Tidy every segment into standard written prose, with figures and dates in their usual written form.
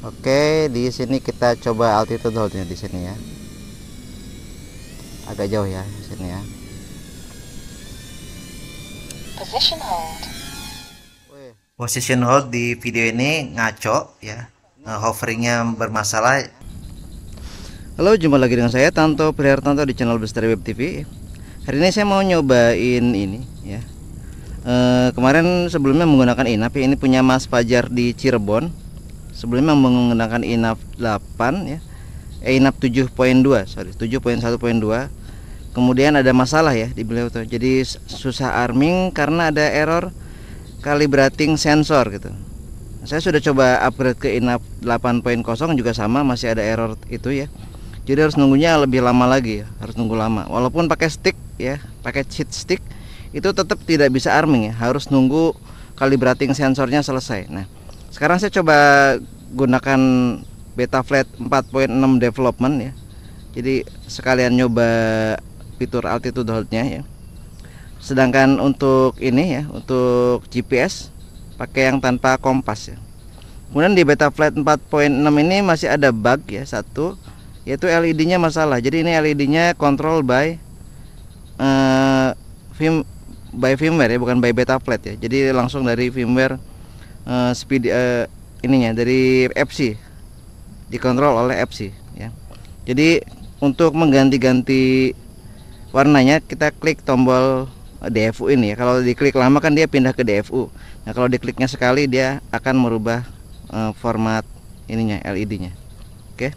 Oke, di sini kita coba altitude hold-nya di sini ya. Agak jauh ya di sini ya. Position hold. Position hold di video ini ngaco ya. Hoveringnya bermasalah. Halo, jumpa lagi dengan saya Tanto Prihartanto di channel Bestari Web TV. Hari ini saya mau nyobain ini ya. Kemarin sebelumnya menggunakan inap ya, ini punya Mas Fajar di Cirebon. Sebelumnya menggunakan inap 8 ya. Inap 7.2, sorry, 7.1.2. Kemudian ada masalah ya di beliau tuh. Jadi susah arming karena ada error calibrating sensor gitu. Saya sudah coba upgrade ke inap 8.0 juga sama, masih ada error itu ya. Jadi harus nunggunya lebih lama lagi ya, harus nunggu lama. Walaupun pakai stick ya, pakai cheat stick itu tetap tidak bisa arming ya, harus nunggu calibrating sensornya selesai. Nah, sekarang saya coba gunakan Betaflight 4.6 development ya. Jadi sekalian nyoba fitur altitude hold-nya ya. Sedangkan untuk ini ya, untuk GPS pakai yang tanpa kompas ya. Kemudian di Betaflight 4.6 ini masih ada bug ya, satu, yaitu LED-nya masalah. Jadi ini LED-nya control by firmware ya, bukan by Betaflight ya. Jadi langsung dari firmware speed ininya dari FC, dikontrol oleh FC ya. Jadi untuk mengganti-ganti warnanya kita klik tombol DFU ini ya. Kalau diklik lama kan dia pindah ke DFU. Nah, kalau dikliknya sekali dia akan merubah format ininya, LED-nya. Oke.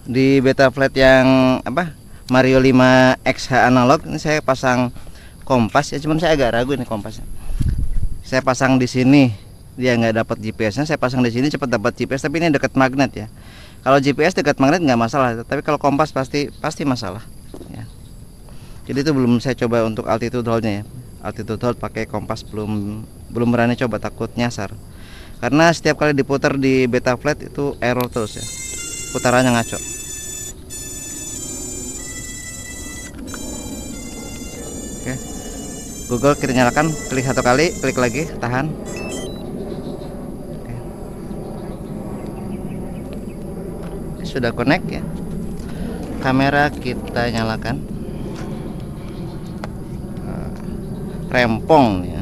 Di Betaflight yang apa? Mario 5 XH analog ini saya pasang kompas ya, cuman saya agak ragu ini kompasnya. Saya pasang di sini dia nggak dapat GPS-nya, saya pasang di sini cepat dapat GPS, tapi ini dekat magnet ya. Kalau GPS dekat magnet nggak masalah, tapi kalau kompas pasti masalah ya. Jadi itu belum saya coba untuk altitude hold-nya ya. Altitude hold pakai kompas belum berani coba, takut nyasar. Karena setiap kali diputar di Betaflight itu error terus ya. Putarannya ngaco. Oke. Google kita nyalakan, klik satu kali, klik lagi, tahan. Sudah connect ya. Kamera kita nyalakan. Rempong ya.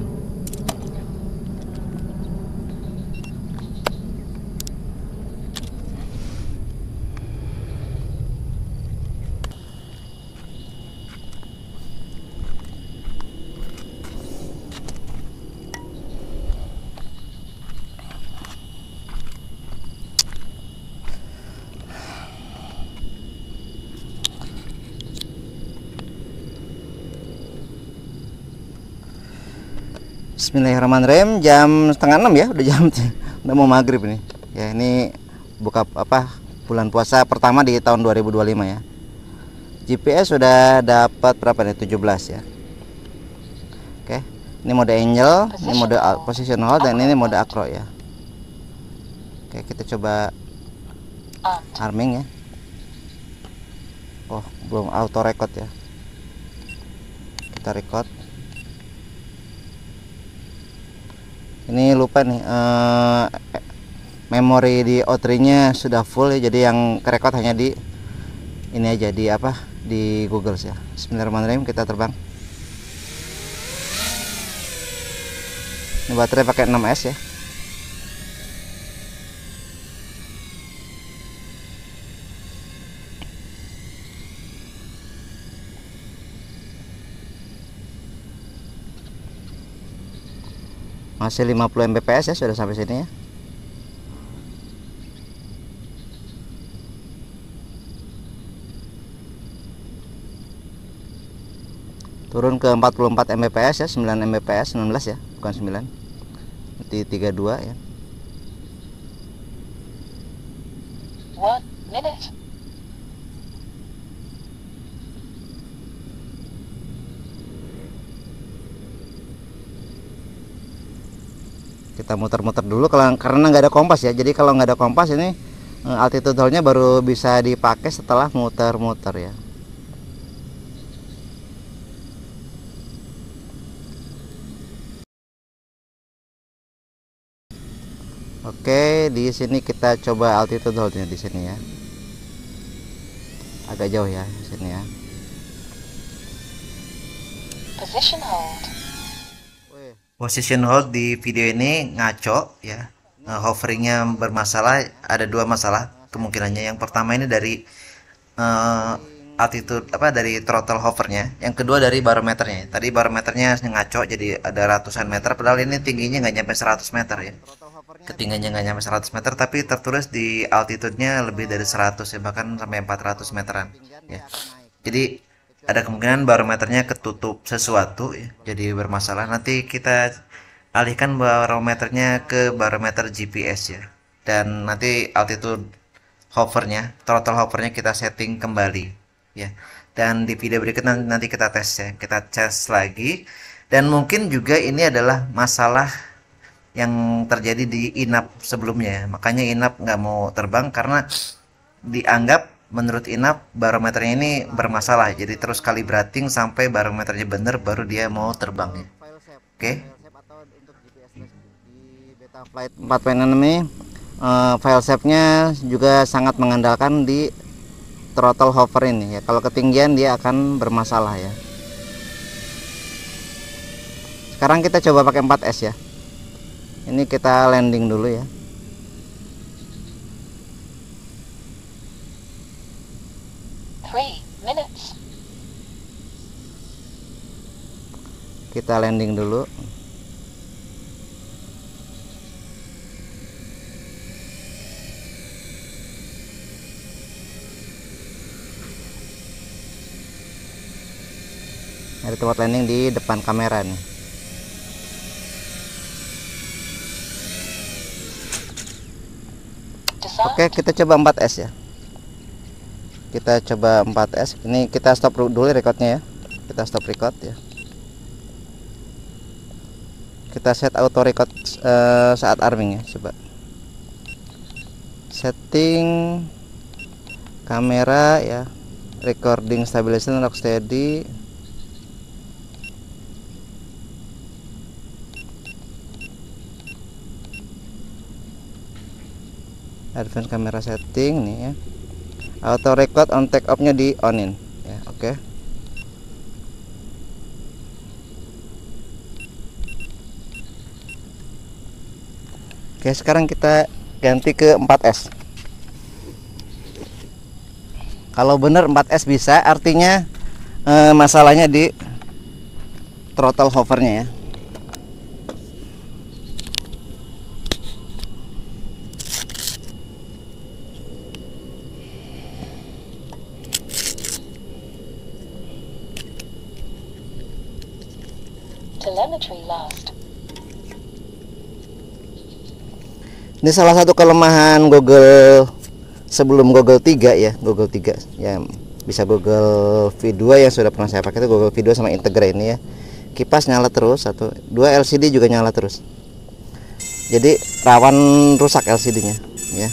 Bismillahirrahmanirrahim. Jam setengah 6 ya, udah jam udah mau maghrib ini. Ya, ini buka apa bulan puasa pertama di tahun 2025 ya. GPS sudah dapat berapa nih? 17 ya. Oke. Ini mode angel, ini mode position hold, dan ini mode acro ya. Oke, kita coba arming ya. Oh, belum auto record ya. Kita record. Ini lupa nih, memori di O3 nya sudah full ya, jadi yang kerekod hanya di ini aja, di apa, di Google ya. Bismillahirrahmanirrahim, kita terbang. Ini baterai pakai 6S ya. Masih 50 Mbps ya, sudah sampai sini ya. Turun ke 44 Mbps ya, 9 Mbps, 19 ya, bukan 9. Nanti 32 ya. 1 minute. Kita muter-muter dulu karena nggak ada kompas ya. Jadi kalau nggak ada kompas ini altitude hold-nya baru bisa dipakai setelah muter-muter ya. Oke, di sini kita coba altitude holdnya di sini ya. Agak jauh ya di sini ya. Position hold. Position hold di video ini ngaco ya. Hoveringnya bermasalah. Ada dua masalah kemungkinannya. Yang pertama ini dari altitude dari throttle hovernya. Yang kedua dari barometernya. Tadi barometernya ngaco jadi ada ratusan meter, padahal ini tingginya nggak nyampe 100 meter ya. Ketinggiannya nggak nyampe 100 meter, tapi tertulis di altitude-nya lebih dari 100 ya, bahkan sampai 400 meteran ya. Jadi ada kemungkinan barometernya ketutup sesuatu ya, jadi bermasalah. Nanti kita alihkan barometernya ke barometer GPS ya, dan nanti altitude hovernya, throttle hovernya kita setting kembali ya. Dan di video berikutnya nanti kita tes ya, kita tes lagi. Dan mungkin juga ini adalah masalah yang terjadi di inap sebelumnya, makanya inap nggak mau terbang karena dianggap menurut inap barometernya ini bermasalah. Jadi terus kalibrating sampai barometernya bener baru dia mau terbang ya. Oke. Di Beta Flight 4.6 ini file shape-nya juga sangat mengandalkan di throttle hover ini ya. Kalau ketinggian dia akan bermasalah ya. Sekarang kita coba pakai 4S ya. Ini kita landing dulu ya. Kita landing dulu. Ada tempat landing di depan kamera nih. Oke, kita coba 4S ya. Kita coba 4S. Ini kita stop dulu recordnya ya. Kita stop record ya. Kita set auto record saat arming ya. Coba setting kamera ya, recording stabilization, rock steady. Advance camera setting nih ya. Auto record on take off nya di onin ya. Oke. Oke, sekarang kita ganti ke 4S. Kalau bener 4S bisa, artinya masalahnya di throttle hovernya ya. Telemetry lost. Ini salah satu kelemahan Google sebelum Google 3 ya, Google 3 ya, bisa Google V2 yang sudah pernah saya pakai itu Google V2 sama Integra ini ya. Kipas nyala terus, dua LCD juga nyala terus. Jadi rawan rusak LCD-nya ya.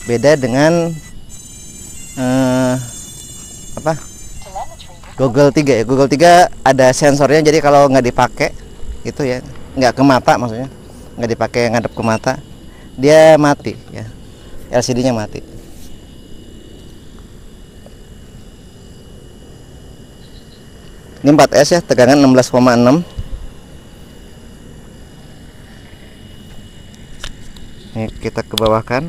Beda dengan Google 3 ya. Google 3 ada sensornya, jadi kalau nggak dipakai itu ya, nggak ke mata, maksudnya nggak dipakai ngadep ke mata, dia mati ya, LCD-nya mati. Ini 4S ya, tegangan 16,6. Ini kita ke bawah kan.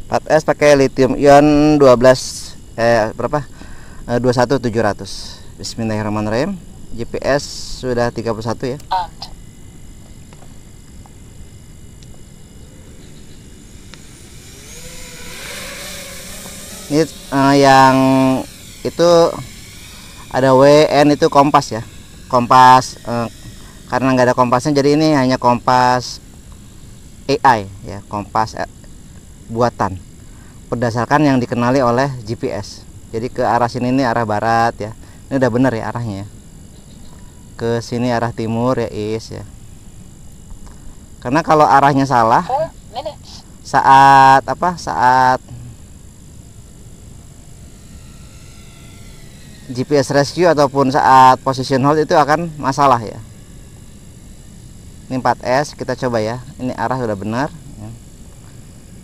4S pakai lithium ion 21700. Bismillahirrahmanirrahim. GPS sudah 31 ya. Ini yang itu ada WN itu kompas ya. Kompas karena nggak ada kompasnya, jadi ini hanya kompas AI ya, kompas buatan berdasarkan yang dikenali oleh GPS. Jadi ke arah sini ini arah barat ya. Ini udah bener ya arahnya ya. Ke sini arah timur ya is ya. Karena kalau arahnya salah saat saat GPS rescue ataupun saat position hold itu akan masalah ya. Ini 4S, kita coba ya. Ini arah sudah benar ya.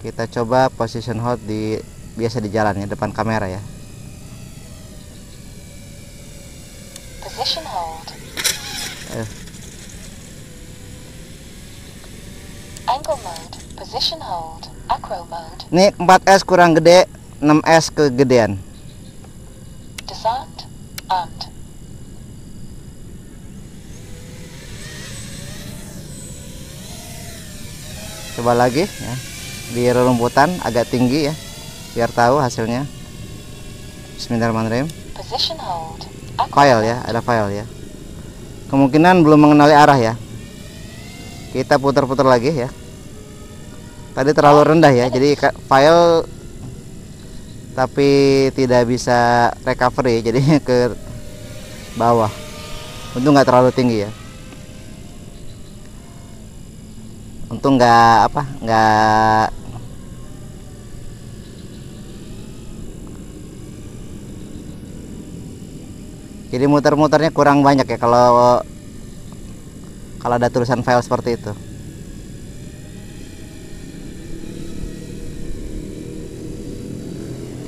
Kita coba position hold di biasa di jalan ya, depan kamera ya. Position hold. Angle mode. Position hold. Acro mode. Ini 4S kurang gede, 6S kegedean. Disarmed. Armed. Coba lagi ya. Di rerumputan agak tinggi ya, biar tahu hasilnya. Bismillahirrahmanirrahim. Position hold. Acro File ya, ada file ya. Kemungkinan belum mengenali arah ya. Kita putar-putar lagi ya. Tadi terlalu rendah ya, jadi file tapi tidak bisa recovery, jadi ke bawah. Untung nggak terlalu tinggi ya. Untung nggak jadi muter-muternya kurang banyak ya kalau ada tulisan file seperti itu.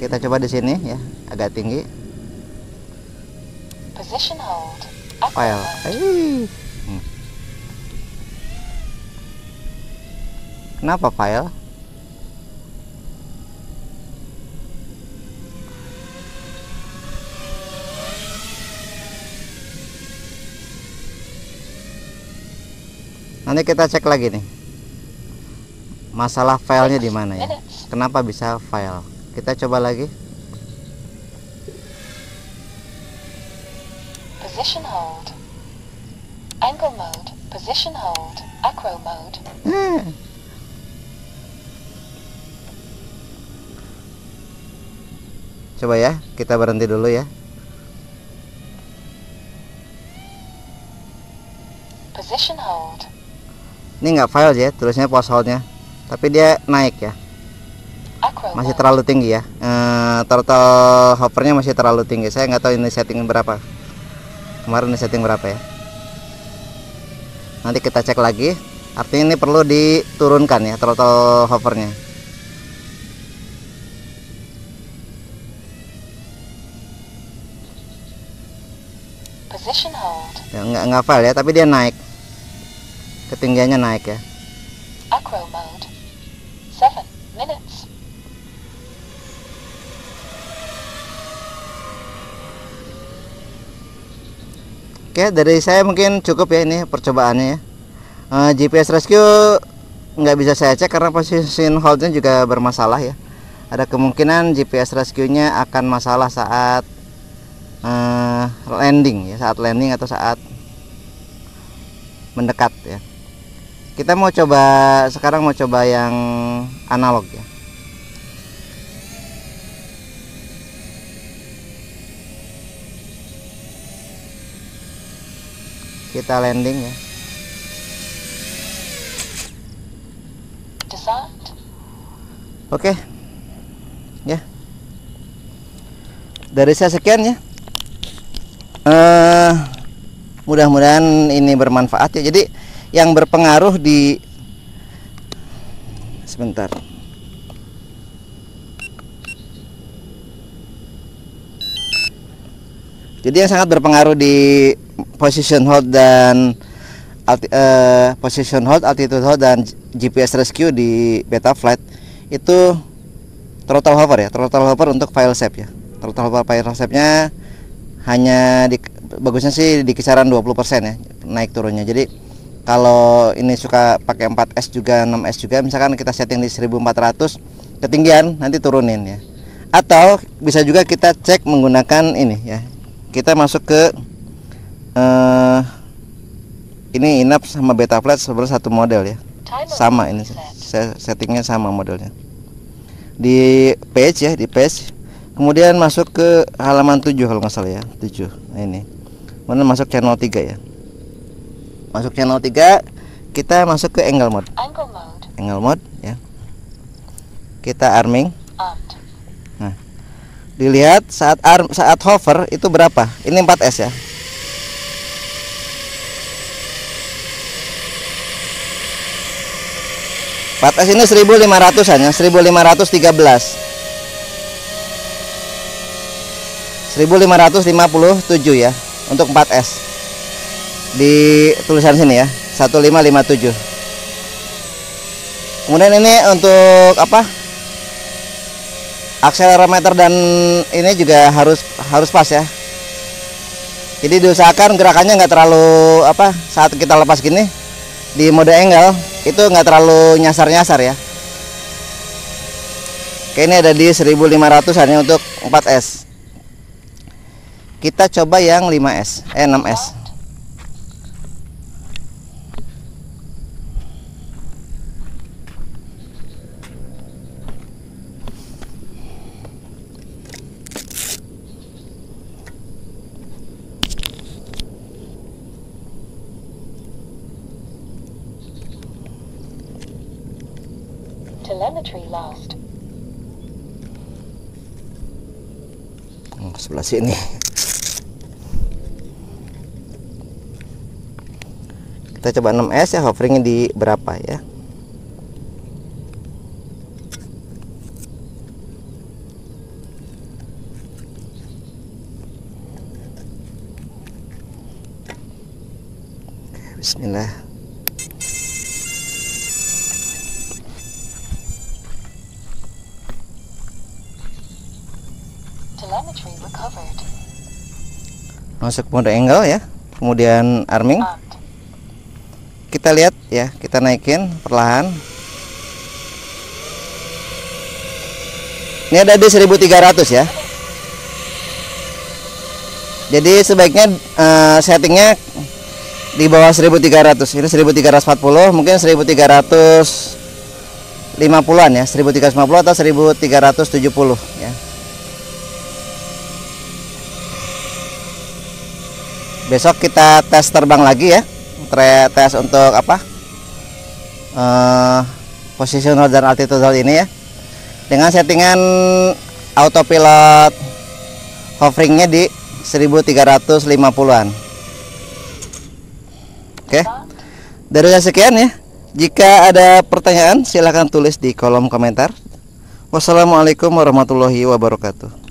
Kita coba di sini ya, agak tinggi. Position hold. Acro File. mode. Kenapa file? Nanti kita cek lagi nih. Masalah filenya di mana ya? Kenapa bisa file? Kita coba lagi. Position hold. Angle mode. Position hold. Acro mode. Coba ya, kita berhenti dulu ya. Position hold. Ini nggak file ya, tulisnya pause holdnya, tapi dia naik ya. Acro Masih mode. terlalu tinggi ya. Total hovernya masih terlalu tinggi. Saya nggak tahu ini setting berapa. Kemarin ini setting berapa ya. Nanti kita cek lagi. Artinya ini perlu diturunkan ya total hovernya. Position hold. Ya, nggak file ya, tapi dia naik. Ketinggiannya naik ya. Acro mode. 7 minutes. Oke, dari saya mungkin cukup ya ini percobaannya ya. GPS rescue nggak bisa saya cek karena position holdnya juga bermasalah ya. Ada kemungkinan GPS rescue-nya akan masalah saat landing ya, saat landing atau saat mendekat ya. Kita mau coba sekarang, mau coba yang analog ya. Kita landing ya. Disarmed. Oke. Ya. Dari saya sekian ya. Mudah-mudahan ini bermanfaat ya. Jadi yang berpengaruh di sebentar. Jadi yang sangat berpengaruh di position hold dan position hold, altitude hold dan GPS rescue di Betaflight itu throttle hover ya, throttle hover untuk file save ya. Throttle hover file save-nya hanya bagusnya sih di kisaran 20% ya naik turunnya. Jadi kalau ini suka pakai 4S juga 6S juga, misalkan kita setting di 1400 ketinggian, nanti turunin ya. Atau bisa juga kita cek menggunakan ini ya. Kita masuk ke ini Inap sama Betaflight sebenarnya satu model ya. Sama ini settingnya sama modelnya. Di page ya, di page. Kemudian masuk ke halaman 7 kalau nggak salah ya, 7. Nah ini. Kemudian masuk channel 3 ya. Masuk channel 3, kita masuk ke angle mode. Angle mode. Angle mode ya. Kita arming. Armed. Nah, dilihat saat hover itu berapa? Ini 4S ya. 4S ini 1500-an ya, 1513. 1557 ya untuk 4S. Di tulisan sini ya, 1557. Kemudian ini untuk apa? Akselerometer dan ini juga harus pas ya. Jadi diusahakan gerakannya nggak terlalu apa, saat kita lepas gini di mode angle itu nggak terlalu nyasar-nyasar ya. Oke, ini ada di 1500-an ya untuk 4S. Kita coba yang 6S. Telemetry lost. Sebelah sini. Kita coba 6S ya, hoveringnya di berapa ya? Oke, bismillah. Telemetry recovered. Masuk mode angle ya, kemudian arming. Armed. Kita lihat ya, kita naikin perlahan. Ini ada di 1300 ya. Jadi sebaiknya settingnya di bawah 1300. Ini 1340, mungkin 1350-an ya, 1350 atau 1370 ya. Besok kita tes terbang lagi ya. Tes untuk apa? Positional dan altitudinal ini ya. Dengan settingan autopilot hoveringnya di 1350-an. Oke. Dari saya sekian ya. Jika ada pertanyaan silahkan tulis di kolom komentar. Wassalamualaikum warahmatullahi wabarakatuh.